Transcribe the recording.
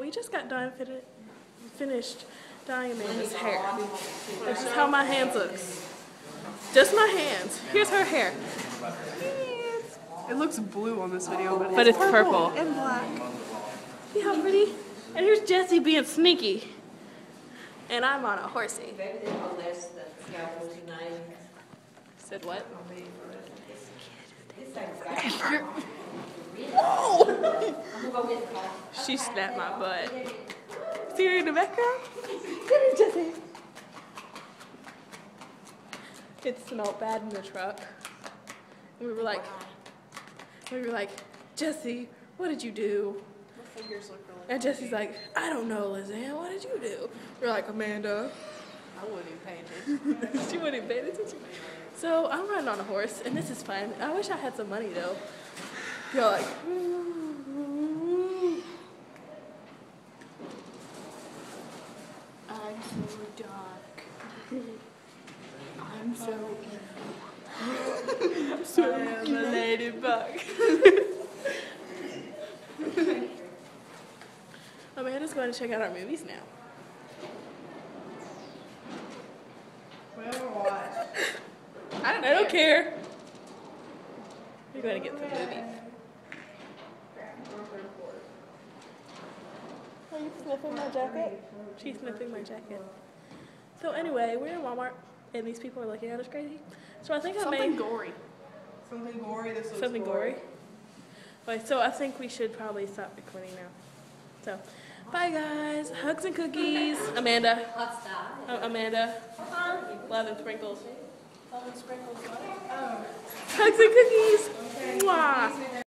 we just got done finished dyeing Amanda's hair. This is how my hands looks. Just my hands. Here's her hair. It looks blue on this video, but it's purple. And black. See how pretty? And here's Jessie being sneaky. And I'm on a horsey. Said what? Whoa! She snapped my butt. See her in the background? Come here, Jessie. It smelled bad in the truck. And we were like, Jessie, what did you do? My fingers look really And Jessie's like, I don't know, Lizanne, what did you do? We're like, Amanda. I wouldn't even pay attention. She wouldn't pay attention. So I'm riding on a horse, and this is fun. I wish I had some money though. You're like, I'm so dark. I'm so evil. So I am a ladybug. Amanda's going to check out our movies now. I don't care. You're going to get some movies. Are you sniffing my jacket? She's sniffing my jacket. So anyway, we're in Walmart, and these people are looking at us crazy. So I think Something gory. Something gory. This looks something gory. Wait, so I think we should probably stop recording now. So, bye guys. Hugs and cookies. Amanda. Amanda. Love and sprinkles. Love and sprinkles. Hugs and cookies. Mwah.